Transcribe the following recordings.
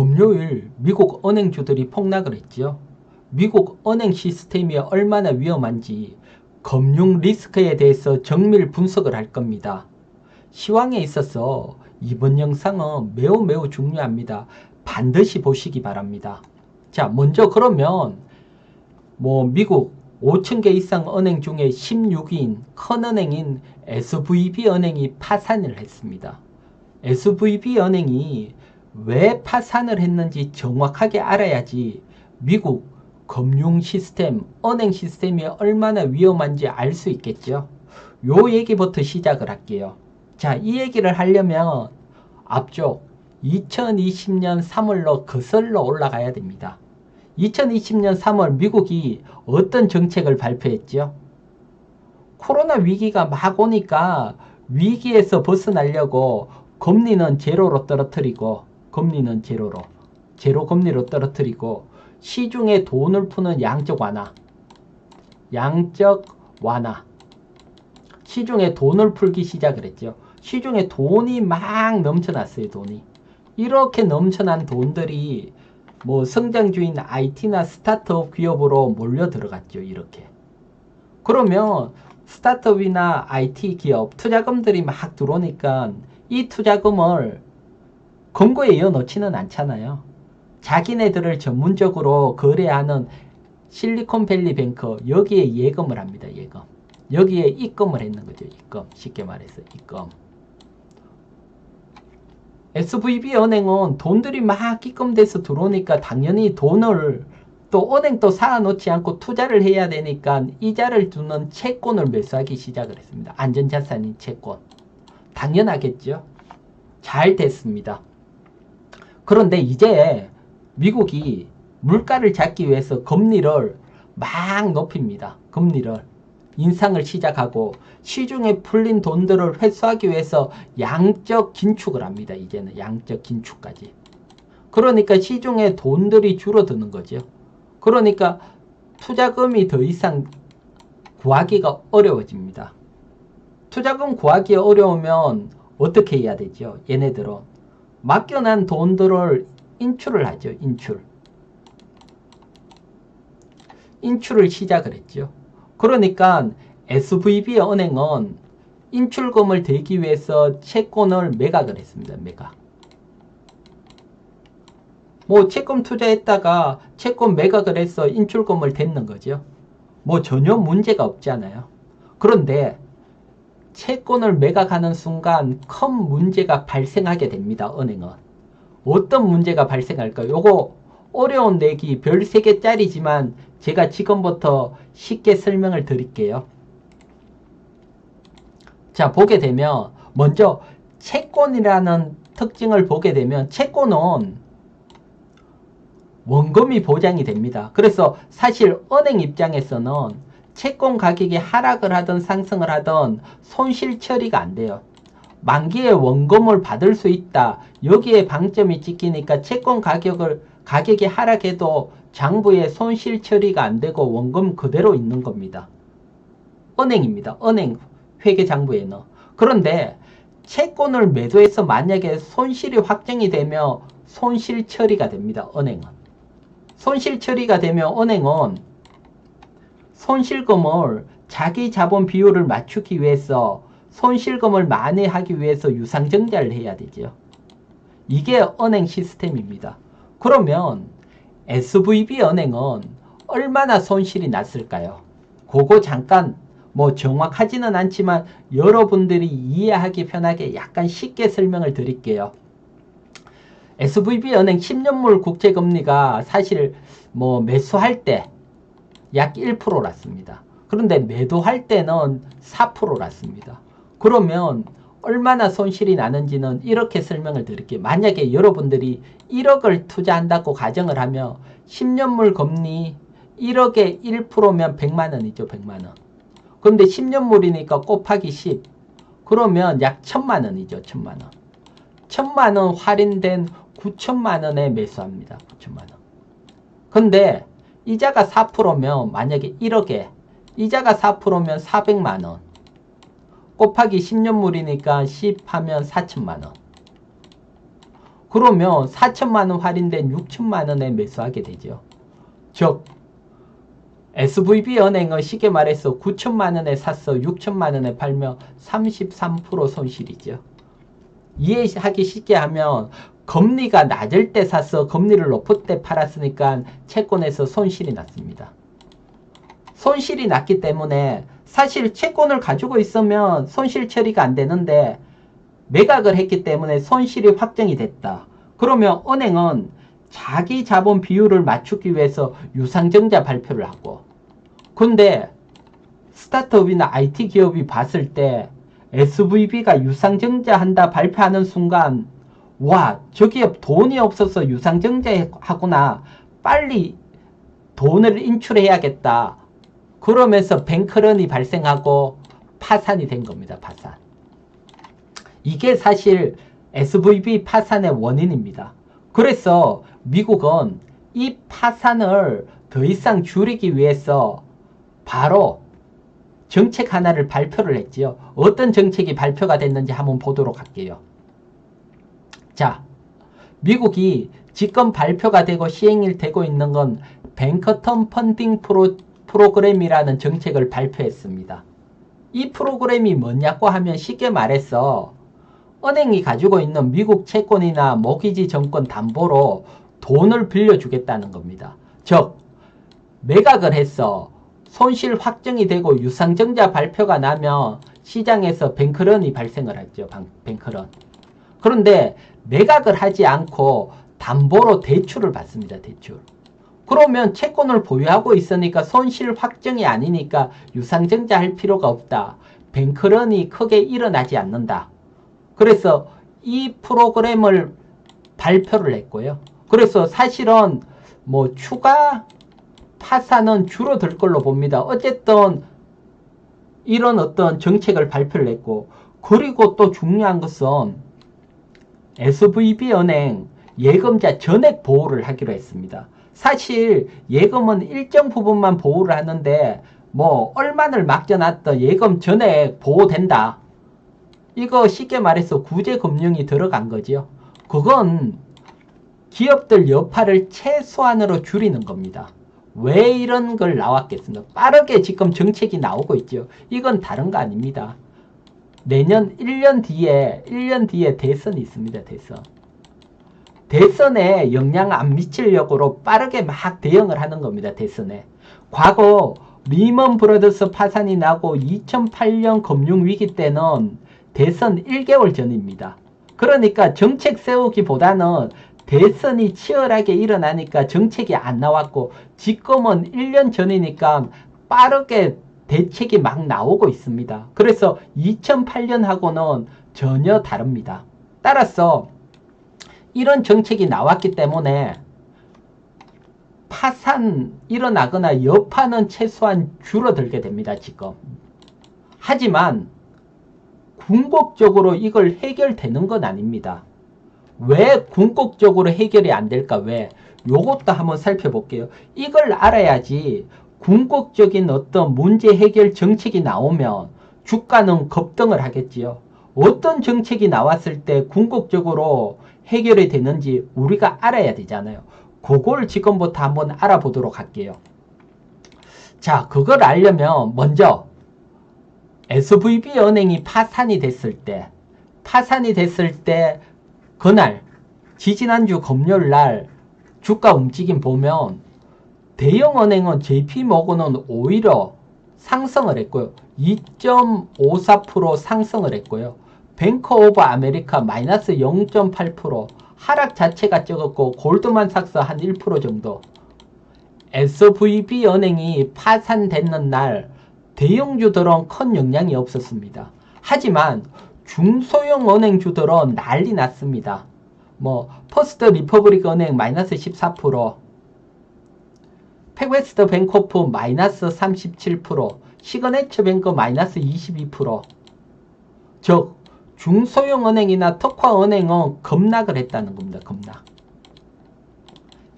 금요일 미국 은행주들이 폭락을 했죠. 미국 은행 시스템이 얼마나 위험한지 금융 리스크에 대해서 정밀 분석을 할 겁니다. 시황에 있어서 이번 영상은 매우 중요합니다. 반드시 보시기 바랍니다. 자, 먼저 그러면 미국 5,000개 이상 은행 중에 16위인 큰 은행인 SVB 은행이 파산을 했습니다. SVB 은행이 왜 파산을 했는지 정확하게 알아야지 미국 금융 시스템, 은행 시스템이 얼마나 위험한지 알 수 있겠죠. 요 얘기부터 시작을 할게요. 자, 이 얘기를 하려면 앞쪽 2020년 3월로 거슬러 올라가야 됩니다. 2020년 3월 미국이 어떤 정책을 발표했죠? 코로나 위기가 막 오니까 위기에서 벗어나려고 금리는 제로로 떨어뜨리고 제로 금리로 떨어뜨리고 시중에 돈을 푸는 양적 완화 시중에 돈을 풀기 시작을 했죠. 시중에 돈이 막 넘쳐났어요. 돈이 이렇게 넘쳐난 돈들이 성장주인 IT나 스타트업 기업으로 몰려 들어갔죠. 이렇게 그러면 스타트업이나 IT 기업 투자금들이 막 들어오니까 이 투자금을 금고에 이어놓지는 않잖아요. 자기네들을 전문적으로 거래하는 실리콘밸리 뱅크 여기에 예금을 합니다. 예금. 여기에 입금을 했는 거죠. 입금. 쉽게 말해서 입금. SVB 은행은 돈들이 막 입금돼서 들어오니까 당연히 돈을 또 은행도 쌓아놓지 않고 투자를 해야 되니까 이자를 주는 채권을 매수하기 시작을 했습니다. 안전자산인 채권. 당연하겠죠. 잘 됐습니다. 그런데 이제 미국이 물가를 잡기 위해서 금리를 막 높입니다. 금리를 인상을 시작하고 시중에 풀린 돈들을 회수하기 위해서 양적 긴축을 합니다. 이제는 양적 긴축까지. 그러니까 시중에 돈들이 줄어드는 거죠. 그러니까 투자금이 더 이상 구하기가 어려워집니다. 투자금 구하기 어려우면 어떻게 해야 되죠? 얘네들은 맡겨난 돈들을 인출을 하죠. 인출을 시작을 했죠. 그러니까 SVB 은행은 인출금을 대기 위해서 채권을 매각을 했습니다. 매각. 채권 투자했다가 채권 매각을 해서 인출금을 댔는 거죠. 전혀 문제가 없잖아요. 그런데 채권을 매각하는 순간 큰 문제가 발생하게 됩니다. 은행은. 어떤 문제가 발생할까요? 요거 어려운 내기 별 3개짜리지만 제가 지금부터 쉽게 설명을 드릴게요. 자, 보게 되면 먼저 채권이라는 특징을 보게 되면 채권은 원금이 보장이 됩니다. 그래서 사실 은행 입장에서는 채권 가격이 하락을 하든 상승을 하든 손실 처리가 안 돼요. 만기에 원금을 받을 수 있다. 여기에 방점이 찍히니까 채권 가격이 하락해도 장부에 손실 처리가 안 되고 원금 그대로 있는 겁니다. 은행입니다. 은행 회계장부에는. 그런데 채권을 매도해서 만약에 손실이 확정이 되면 손실 처리가 됩니다. 은행은. 손실 처리가 되면 은행은 손실금을 자기 자본 비율을 맞추기 위해서 손실금을 만회하기 위해서 유상증자를 해야 되죠. 이게 은행 시스템입니다. 그러면 SVB 은행은 얼마나 손실이 났을까요? 그거 잠깐 정확하지는 않지만 여러분들이 이해하기 편하게 약간 쉽게 설명을 드릴게요. SVB 은행 10년물 국채금리가 사실 매수할 때 약 1% 났습니다. 그런데 매도할 때는 4% 났습니다. 그러면 얼마나 손실이 나는지는 이렇게 설명을 드릴게요. 만약에 여러분들이 1억을 투자한다고 가정을 하면 10년물 금리 1억에 1%면 100만원이죠. 100만원. 그런데 10년물이니까 곱하기 10 그러면 약 1000만원이죠. 1000만원. 1000만원 할인된 9천만원에 매수합니다. 9천만원. 근데 이자가 4%면 만약에 1억에 이자가 4%면 400만원 곱하기 10년물이니까 10 하면 4천만원. 그러면 4천만 원 할인된 6천만 원에 매수하게 되죠. 즉 SVB은행은 쉽게 말해서 9천만 원에 사서 6천만 원에 팔면 33% 손실이죠. 이해하기 쉽게 하면 금리가 낮을 때 사서 금리를 높을 때 팔았으니까 채권에서 손실이 났습니다. 손실이 났기 때문에 사실 채권을 가지고 있으면 손실 처리가 안 되는데 매각을 했기 때문에 손실이 확정이 됐다. 그러면 은행은 자기 자본 비율을 맞추기 위해서 유상증자 발표를 하고, 근데 스타트업이나 IT 기업이 봤을 때 SVB가 유상증자 한다 발표하는 순간 와, 저 기업 돈이 없어서 유상증자 하구나, 빨리 돈을 인출해야겠다, 그러면서 뱅크런이 발생하고 파산이 된 겁니다. 파산. 이게 사실 SVB 파산의 원인입니다. 그래서 미국은 이 파산을 더 이상 줄이기 위해서 바로 정책 하나를 발표를 했지요. 어떤 정책이 발표가 됐는지 한번 보도록 할게요. 자, 미국이 지금 발표가 되고 시행이 되고 있는 건 뱅커텀 펀딩 프로그램이라는 정책을 발표했습니다. 이 프로그램이 뭐냐고 하면 쉽게 말해서 은행이 가지고 있는 미국 채권이나 모기지 정권 담보로 돈을 빌려주겠다는 겁니다. 즉 매각을 해서 손실 확정이 되고 유상증자 발표가 나면 시장에서 뱅크런이 발생을 했죠. 뱅크런. 그런데 매각을 하지 않고 담보로 대출을 받습니다. 대출. 그러면 채권을 보유하고 있으니까 손실 확정이 아니니까 유상증자 할 필요가 없다. 뱅크런이 크게 일어나지 않는다. 그래서 이 프로그램을 발표를 했고요. 그래서 사실은 뭐 추가 파산은 줄어들 걸로 봅니다. 어쨌든 이런 어떤 정책을 발표를 했고, 그리고 또 중요한 것은 SVB은행 예금자 전액 보호를 하기로 했습니다. 사실 예금은 일정 부분만 보호를 하는데 뭐 얼마를 맡겨놨다 예금 전액 보호된다. 이거 쉽게 말해서 구제금융이 들어간 거죠. 그건 기업들 여파를 최소한으로 줄이는 겁니다. 왜 이런 걸 나왔겠습니까? 빠르게 지금 정책이 나오고 있죠. 이건 다른 거 아닙니다. 내년 1년 뒤에 대선이 있습니다. 대선에 영향 안 미치려고 빠르게 막 대응을 하는 겁니다. 대선에. 과거 리먼 브러더스 파산이 나고 2008년 금융위기 때는 대선 1개월 전입니다. 그러니까 정책 세우기보다는 대선이 치열하게 일어나니까 정책이 안 나왔고, 지금은 1년 전이니까 빠르게 대책이 막 나오고 있습니다. 그래서 2008년하고는 전혀 다릅니다. 따라서 이런 정책이 나왔기 때문에 파산 일어나거나 여파는 최소한 줄어들게 됩니다. 지금. 하지만 궁극적으로 이걸 해결되는 건 아닙니다. 왜 궁극적으로 해결이 안 될까? 왜? 요것도 한번 살펴볼게요. 이걸 알아야지 궁극적인 어떤 문제 해결 정책이 나오면 주가는 급등을 하겠지요. 어떤 정책이 나왔을 때 궁극적으로 해결이 되는지 우리가 알아야 되잖아요. 그걸 지금부터 한번 알아보도록 할게요. 자, 그걸 알려면 먼저 SVB은행이 파산이 됐을 때 그날 지지난주 금요일날 주가 움직임 보면 대형은행은 JP모건은 오히려 상승을 했고요. 2.54% 상승을 했고요. 뱅크 오브 아메리카 마이너스 0.8% 하락 자체가 적었고, 골드만삭스 한 1% 정도. SVB은행이 파산됐는 날 대형주들은 큰 영향이 없었습니다. 하지만 중소형 은행주들은 난리 났습니다. 뭐 퍼스트 리퍼블릭 은행 마이너스 14%, 팩웨스트 뱅코프 마이너스 37%, 시그네처 뱅크 마이너스 22%. 즉 중소형 은행이나 특화 은행은 급락을 했다는 겁니다. 급락.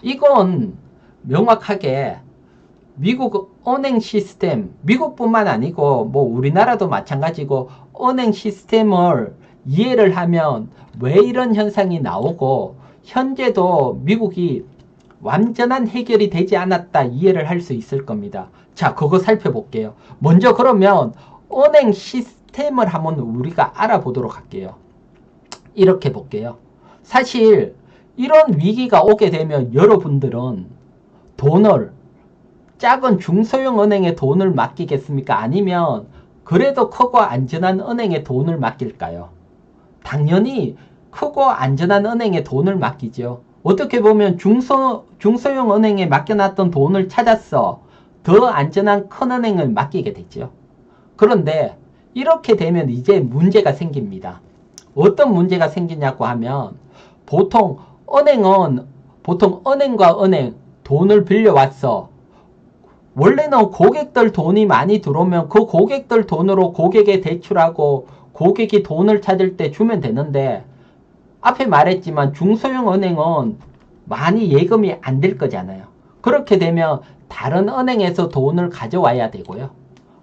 이건 명확하게 미국 은행 시스템, 미국뿐만 아니고 뭐 우리나라도 마찬가지고 은행 시스템을 이해를 하면 왜 이런 현상이 나오고 현재도 미국이 완전한 해결이 되지 않았다 이해를 할 수 있을 겁니다. 자, 그거 살펴볼게요. 먼저 그러면 은행 시스템을 한번 우리가 알아보도록 할게요. 이렇게 볼게요. 사실 이런 위기가 오게 되면 여러분들은 돈을 작은 중소형 은행에 돈을 맡기겠습니까? 아니면 그래도 크고 안전한 은행에 돈을 맡길까요? 당연히 크고 안전한 은행에 돈을 맡기죠. 어떻게 보면 중소형 은행에 맡겨놨던 돈을 찾아서 더 안전한 큰 은행을 맡기게 됐죠. 그런데 이렇게 되면 이제 문제가 생깁니다. 어떤 문제가 생기냐고 하면 보통 은행과 은행 돈을 빌려왔어. 원래는 고객들 돈이 많이 들어오면 그 고객들 돈으로 고객에 대출하고 고객이 돈을 찾을 때 주면 되는데 앞에 말했지만 중소형 은행은 많이 예금이 안 될 거잖아요. 그렇게 되면 다른 은행에서 돈을 가져와야 되고요.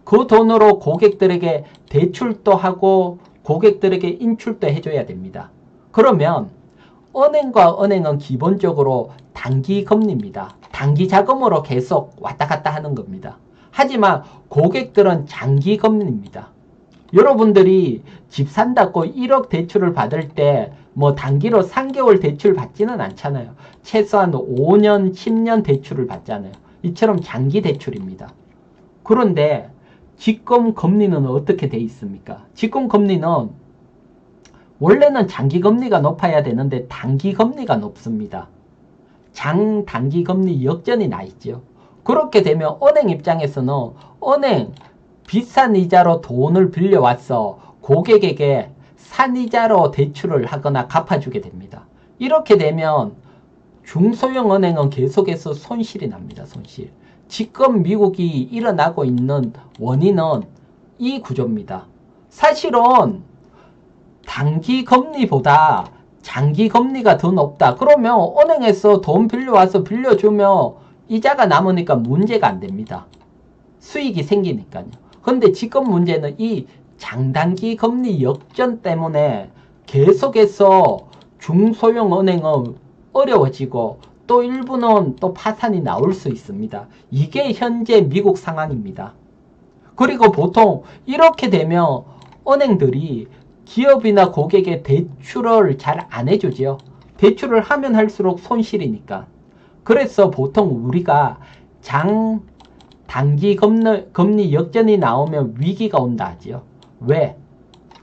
그 돈으로 고객들에게 대출도 하고 고객들에게 인출도 해줘야 됩니다. 그러면 은행과 은행은 기본적으로 단기 금리입니다. 단기 자금으로 계속 왔다 갔다 하는 겁니다. 하지만 고객들은 장기 금리입니다. 여러분들이 집 산다고 1억 대출을 받을 때 뭐 단기로 3개월 대출 받지는 않잖아요. 최소한 5년, 10년 대출을 받잖아요. 이처럼 장기 대출입니다. 그런데 지금 금리는 어떻게 돼 있습니까? 지금 금리는 원래는 장기 금리가 높아야 되는데 단기 금리가 높습니다. 단기 금리 역전이 나 있죠. 그렇게 되면 은행 입장에서는 은행 비싼 이자로 돈을 빌려와서 고객에게 산 이자로 대출을 하거나 갚아주게 됩니다. 이렇게 되면 중소형 은행은 계속해서 손실이 납니다. 손실. 지금 미국이 일어나고 있는 원인은 이 구조입니다. 사실은 단기 금리보다 장기 금리가 더 높다. 그러면 은행에서 돈 빌려와서 빌려주면 이자가 남으니까 문제가 안 됩니다. 수익이 생기니까요. 근데 지금 문제는 이 장단기 금리 역전 때문에 계속해서 중소형 은행은 어려워지고 또 일부는 또 파산이 나올 수 있습니다. 이게 현재 미국 상황입니다. 그리고 보통 이렇게 되면 은행들이 기업이나 고객에 대출을 잘 안 해주죠. 대출을 하면 할수록 손실이니까. 그래서 보통 우리가 단기 금리 역전이 나오면 위기가 온다 하죠. 왜?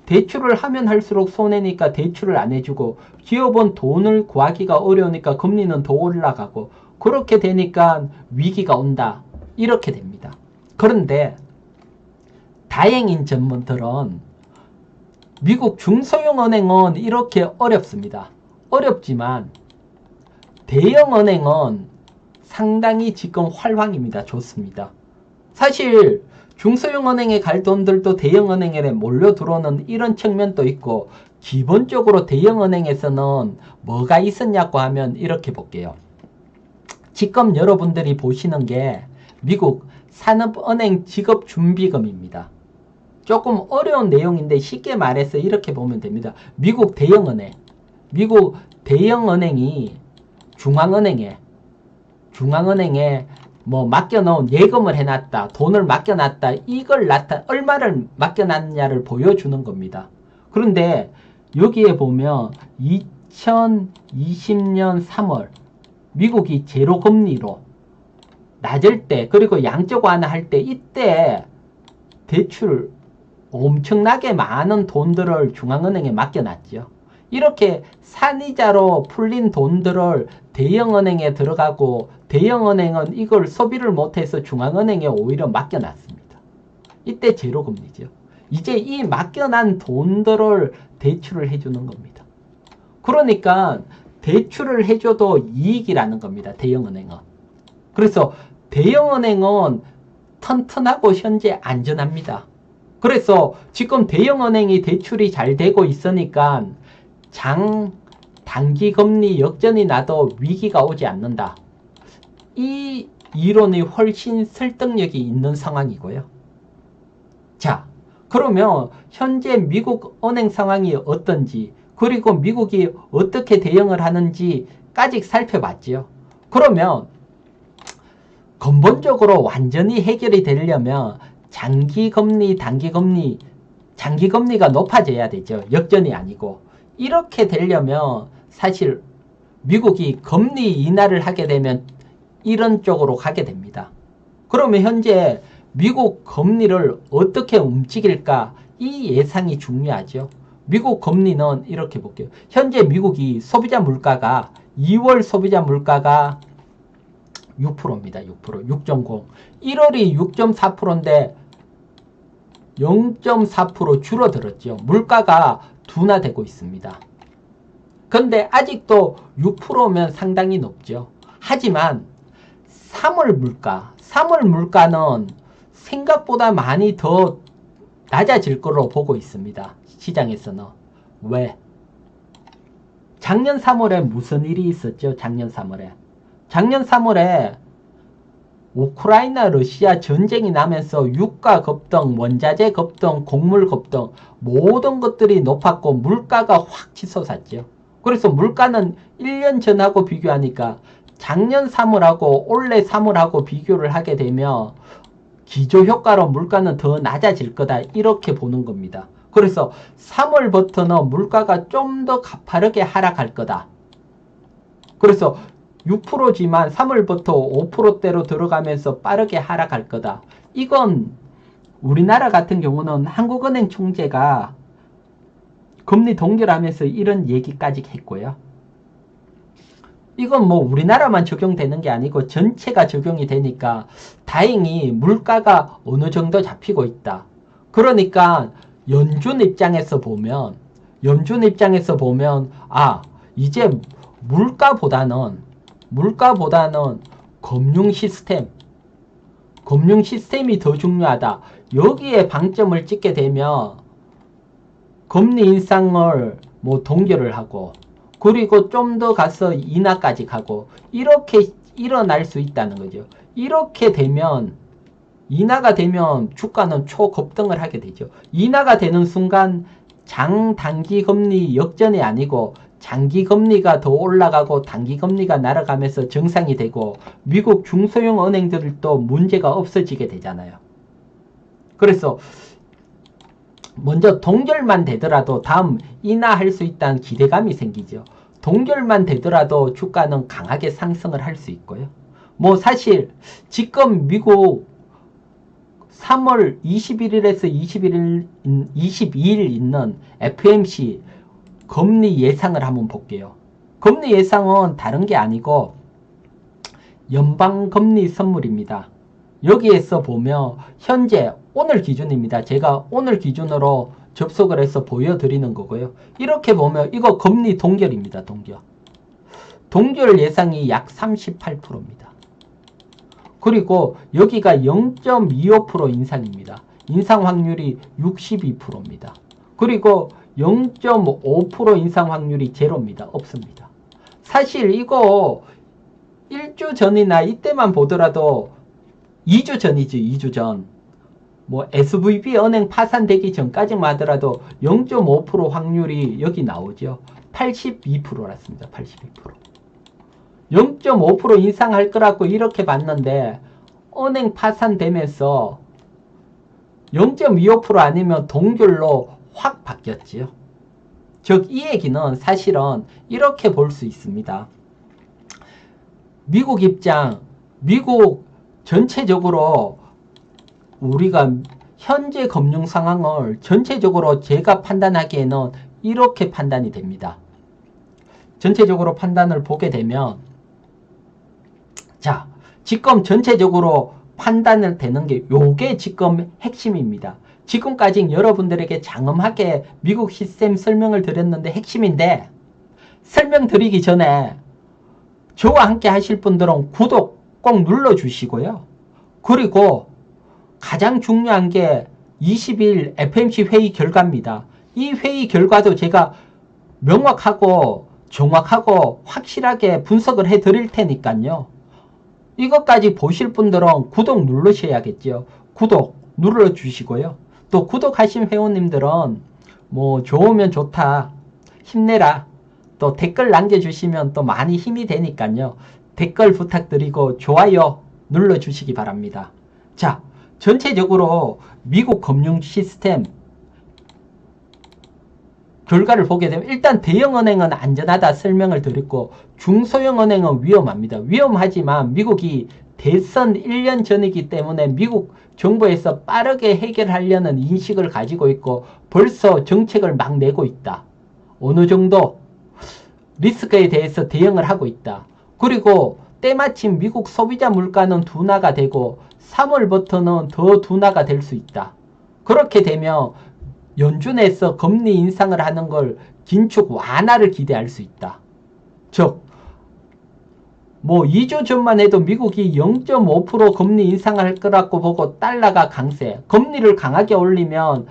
대출을 하면 할수록 손해니까 대출을 안 해주고 기업은 돈을 구하기가 어려우니까 금리는 더 올라가고 그렇게 되니까 위기가 온다. 이렇게 됩니다. 그런데 다행인 점들은 미국 중소형 은행은 이렇게 어렵습니다. 어렵지만 대형 은행은 상당히 지금 활황입니다. 좋습니다. 사실 중소형 은행에 갈 돈들도 대형 은행에 몰려 들어오는 이런 측면도 있고 기본적으로 대형 은행에서는 뭐가 있었냐고 하면 이렇게 볼게요. 지금 여러분들이 보시는 게 미국 산업은행 직업준비금입니다. 조금 어려운 내용인데 쉽게 말해서 이렇게 보면 됩니다. 미국 대형은행이 중앙은행에 뭐 맡겨놓은 예금을 해놨다, 돈을 맡겨놨다, 이걸 얼마를 맡겨놨냐를 보여주는 겁니다. 그런데 여기에 보면 2020년 3월 미국이 제로 금리로 낮을 때 그리고 양적 완화할 때 이때 대출 엄청나게 많은 돈들을 중앙은행에 맡겨놨죠. 이렇게 산이자로 풀린 돈들을 대형은행에 들어가고 대형은행은 이걸 소비를 못해서 중앙은행에 오히려 맡겨놨습니다. 이때 제로금리죠. 이제 이 맡겨난 돈들을 대출을 해주는 겁니다. 그러니까 대출을 해줘도 이익이라는 겁니다. 대형은행은. 그래서 대형은행은 튼튼하고 현재 안전합니다. 그래서 지금 대형은행이 대출이 잘 되고 있으니까 단기 금리 역전이 나도 위기가 오지 않는다. 이 이론이 훨씬 설득력이 있는 상황이고요. 자, 그러면 현재 미국 은행 상황이 어떤지 그리고 미국이 어떻게 대응을 하는지까지 살펴봤지요. 그러면 근본적으로 완전히 해결이 되려면 장기금리, 단기금리, 장기금리가 높아져야 되죠. 역전이 아니고. 이렇게 되려면 사실 미국이 금리 인하를 하게 되면 이런 쪽으로 가게 됩니다. 그러면 현재 미국 금리를 어떻게 움직일까? 이 예상이 중요하죠. 미국 금리는 이렇게 볼게요. 현재 미국이 소비자 물가가 2월 소비자 물가가 6%입니다. 6%, 6.0. 1월이 6.4%인데 0.4% 줄어들었죠. 물가가 둔화되고 있습니다. 근데 아직도 6%면 상당히 높죠. 하지만 3월 물가는 생각보다 많이 더 낮아질 거로 보고 있습니다. 시장에서는. 왜? 작년 3월에 무슨 일이 있었죠? 작년 3월에 우크라이나 러시아 전쟁이 나면서 유가 급등, 원자재 급등, 곡물 급등 모든 것들이 높았고 물가가 확 치솟았죠. 그래서 물가는 1년 전하고 비교하니까 작년 3월하고 올해 3월하고 비교를 하게 되면 기저효과로 물가는 더 낮아질 거다 이렇게 보는 겁니다. 그래서 3월부터는 물가가 좀 더 가파르게 하락할 거다. 그래서 6%지만 3월부터 5%대로 들어가면서 빠르게 하락할 거다. 이건 우리나라 같은 경우는 한국은행 총재가 금리 동결하면서 이런 얘기까지 했고요. 이건 뭐 우리나라만 적용되는 게 아니고 전체가 적용이 되니까 다행히 물가가 어느 정도 잡히고 있다. 그러니까 연준 입장에서 보면 이제 물가보다는 금융 시스템이 더 중요하다. 여기에 방점을 찍게 되면 금리 인상을 뭐 동결을 하고 그리고 좀 더 가서 인하까지 가고 이렇게 일어날 수 있다는 거죠. 이렇게 되면 인하가 되면 주가는 초급등을 하게 되죠. 인하가 되는 순간 장단기 금리 역전이 아니고 장기 금리가 더 올라가고 단기 금리가 날아가면서 정상이 되고 미국 중소형 은행들도 문제가 없어지게 되잖아요. 그래서 먼저 동결만 되더라도 다음 인하할 수 있다는 기대감이 생기죠. 동결만 되더라도 주가는 강하게 상승을 할 수 있고요. 뭐 사실 지금 미국 3월 21일에서 22일 있는 FOMC 금리 예상을 한번 볼게요. 금리 예상은 다른 게 아니고 연방금리 선물입니다. 여기에서 보면 현재 오늘 기준입니다. 제가 오늘 기준으로 접속을 해서 보여드리는 거고요. 이렇게 보면 이거 금리 동결입니다. 동결 예상이 약 38%입니다. 그리고 여기가 0.25% 인상입니다. 인상 확률이 62%입니다. 그리고 0.5% 인상 확률이 제로입니다. 없습니다. 사실 이거 1주 전이나 이때만 보더라도 2주 전이죠. 2주 전. 뭐 SVB 은행 파산되기 전까지만 하더라도 0.5% 확률이 여기 나오죠. 82%였습니다. 82%. 0.5% 인상할 거라고 이렇게 봤는데 은행 파산되면서 0.25% 아니면 동결로 확 바뀌었지요. 즉 이 얘기는 사실은 이렇게 볼 수 있습니다. 미국 전체적으로 우리가 현재 금융 상황을 전체적으로 제가 판단하기에는 이렇게 판단이 됩니다. 전체적으로 판단을 보게 되면 자, 지금 전체적으로 판단을 되는 게 요게 지금 핵심입니다. 지금까지 여러분들에게 장엄하게 미국 시스템 설명을 드렸는데 핵심인데 설명드리기 전에 저와 함께 하실 분들은 구독 꼭 눌러주시고요. 그리고 가장 중요한 게 20일 FOMC 회의 결과입니다. 이 회의 결과도 제가 명확하고 정확하고 확실하게 분석을 해드릴 테니까요. 이것까지 보실 분들은 구독 누르셔야겠죠. 구독 눌러주시고요. 또 구독하신 회원님들은 뭐 좋으면 좋다, 힘내라. 또 댓글 남겨주시면 또 많이 힘이 되니까요. 댓글 부탁드리고 좋아요 눌러주시기 바랍니다. 자, 전체적으로 미국 금융 시스템 결과를 보게 되면 일단 대형은행은 안전하다 설명을 드렸고 중소형은행은 위험합니다. 위험하지만 미국이 대선 1년 전이기 때문에 미국 정부에서 빠르게 해결하려는 인식을 가지고 있고 벌써 정책을 막 내고 있다. 어느 정도 리스크에 대해서 대응을 하고 있다. 그리고 때마침 미국 소비자 물가는 둔화가 되고 3월부터는 더 둔화가 될 수 있다. 그렇게 되면 연준에서 금리 인상을 하는 걸 긴축 완화를 기대할 수 있다. 즉, 2주 전만 해도 미국이 0.5% 금리 인상할 거라고 보고 달러가 강세. 금리를 강하게 올리면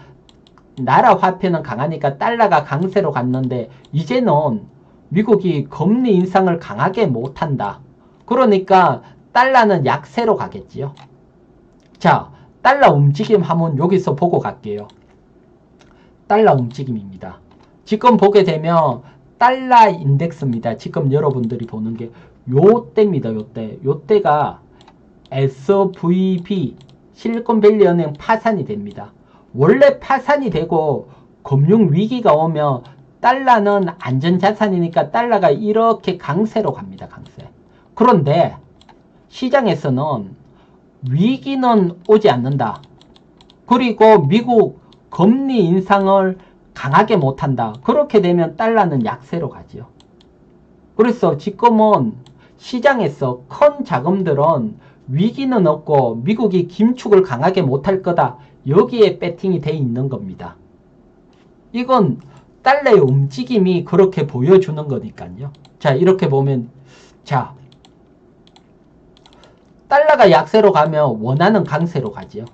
나라 화폐는 강하니까 달러가 강세로 갔는데 이제는 미국이 금리 인상을 강하게 못한다. 그러니까 달러는 약세로 가겠지요. 자, 달러 움직임 한번 여기서 보고 갈게요. 달러 움직임입니다. 지금 보게 되면 달러 인덱스입니다. 지금 여러분들이 보는 게 요때입니다. 요때가 SVB 실리콘밸리 은행 파산이 됩니다. 원래 파산이 되고 금융위기가 오면 달러는 안전자산이니까 달러가 이렇게 강세로 갑니다. 강세. 그런데 시장에서는 위기는 오지 않는다. 그리고 미국 금리 인상을 강하게 못한다. 그렇게 되면 달러는 약세로 가죠. 그래서 지금은 시장에서 큰 자금들은 위기는 없고 미국이 긴축을 강하게 못할 거다. 여기에 배팅이 돼 있는 겁니다. 이건 달러의 움직임이 그렇게 보여주는 거니까요. 자, 이렇게 보면 자, 달러가 약세로 가면 원화는 강세로 가죠.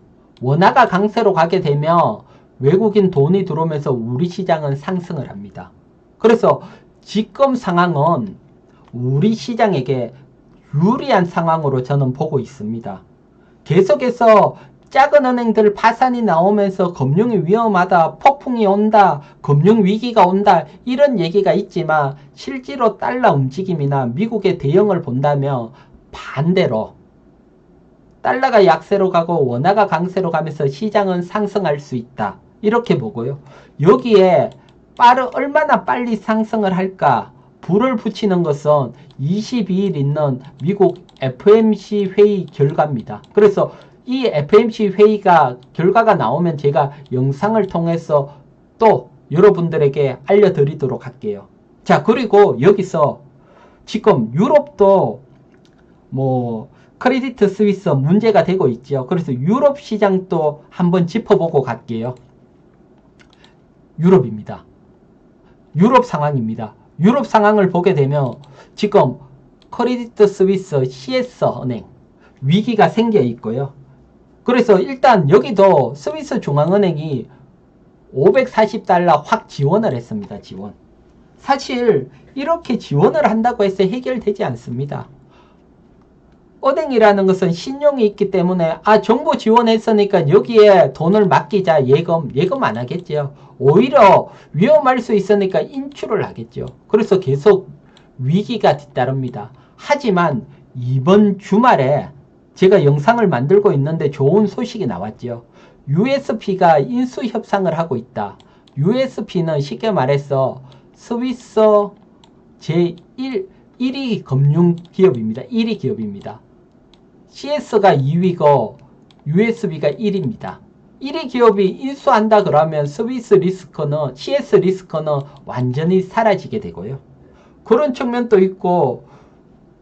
원화가 강세로 가게 되면 외국인 돈이 들어오면서 우리 시장은 상승을 합니다. 그래서 지금 상황은 우리 시장에게 유리한 상황으로 저는 보고 있습니다. 계속해서 작은 은행들 파산이 나오면서 금융이 위험하다, 폭풍이 온다, 금융위기가 온다 이런 얘기가 있지만 실제로 달러 움직임이나 미국의 대응을 본다면 반대로 달러가 약세로 가고 원화가 강세로 가면서 시장은 상승할 수 있다. 이렇게 보고요. 여기에 얼마나 빨리 상승을 할까? 불을 붙이는 것은 22일 있는 미국 FOMC 회의 결과입니다. 그래서 이 FOMC 회의가 결과가 나오면 제가 영상을 통해서 또 여러분들에게 알려드리도록 할게요. 자, 그리고 여기서 지금 유럽도 크레디트 스위스 문제가 되고 있죠. 그래서 유럽 시장도 한번 짚어보고 갈게요. 유럽입니다. 유럽 상황입니다. 유럽 상황을 보게 되면 지금 크레디트 스위스 CS 은행 위기가 생겨 있고요. 그래서 일단 여기도 스위스 중앙은행이 540달러 확 지원을 했습니다. 지원. 사실 이렇게 지원을 한다고 해서 해결되지 않습니다. 은행이라는 것은 신용이 있기 때문에 정부 지원했으니까 여기에 돈을 맡기자. 예금 안 하겠죠. 오히려 위험할 수 있으니까 인출을 하겠죠. 그래서 계속 위기가 뒤따릅니다. 하지만 이번 주말에 제가 영상을 만들고 있는데 좋은 소식이 나왔죠. USP가 인수 협상을 하고 있다. USP는 쉽게 말해서 스위스 제1위 금융기업입니다. 1위 기업입니다. CS가 2위고 USB가 1위입니다. 1위 기업이 인수한다 그러면 CS 리스크는 완전히 사라지게 되고요. 그런 측면도 있고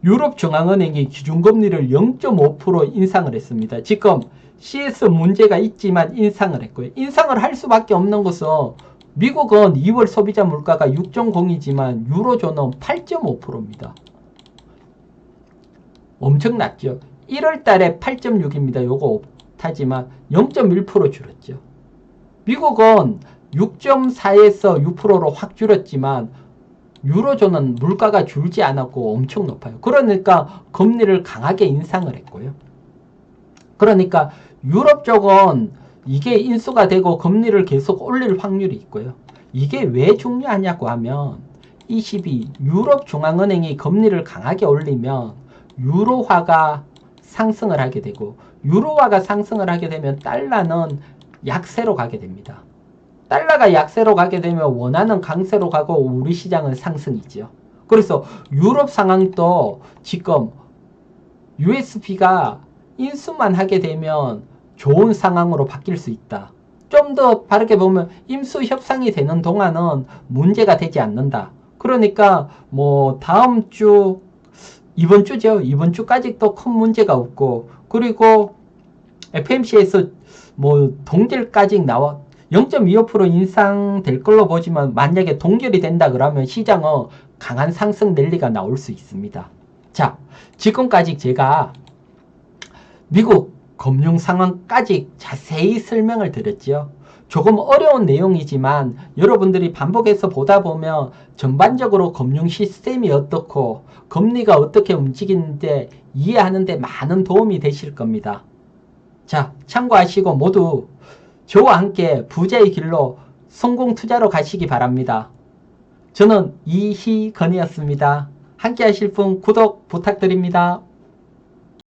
유럽 중앙은행이 기준금리를 0.5% 인상을 했습니다. 지금 CS 문제가 있지만 인상을 했고요. 인상을 할 수밖에 없는 것은 미국은 2월 소비자 물가가 6.0이지만 유로존은 8.5%입니다. 엄청 낮죠. 1월 달에 8.6입니다. 요거 타지만 0.1% 줄었죠. 미국은 6.4에서 6%로 확 줄었지만 유로존은 물가가 줄지 않았고 엄청 높아요. 그러니까 금리를 강하게 인상을 했고요. 그러니까 유럽 쪽은 이게 인수가 되고 금리를 계속 올릴 확률이 있고요. 이게 왜 중요하냐고 하면 22 유럽 중앙은행이 금리를 강하게 올리면 유로화가 상승을 하게 되고 유로화가 상승을 하게 되면 달러는 약세로 가게 됩니다. 달러가 약세로 가게 되면 원화는 강세로 가고 우리 시장은 상승이죠. 그래서 유럽 상황도 지금 USB가 인수만 하게 되면 좋은 상황으로 바뀔 수 있다. 좀 더 바르게 보면 임수 협상이 되는 동안은 문제가 되지 않는다. 그러니까 뭐 다음 주 이번 주죠. 이번 주까지 또 큰 문제가 없고 그리고 FMC에서 뭐 동결까지 나와 0.25% 인상될 걸로 보지만 만약에 동결이 된다 그러면 시장은 강한 상승 랠리가 나올 수 있습니다. 자, 지금까지 제가 미국 금융 상황까지 자세히 설명을 드렸죠. 조금 어려운 내용이지만 여러분들이 반복해서 보다 보면 전반적으로 금융 시스템이 어떻고 금리가 어떻게 움직이는데 이해하는데 많은 도움이 되실 겁니다. 자, 참고하시고 모두 저와 함께 부자의 길로 성공 투자로 가시기 바랍니다. 저는 이희건이었습니다. 함께 하실 분 구독 부탁드립니다.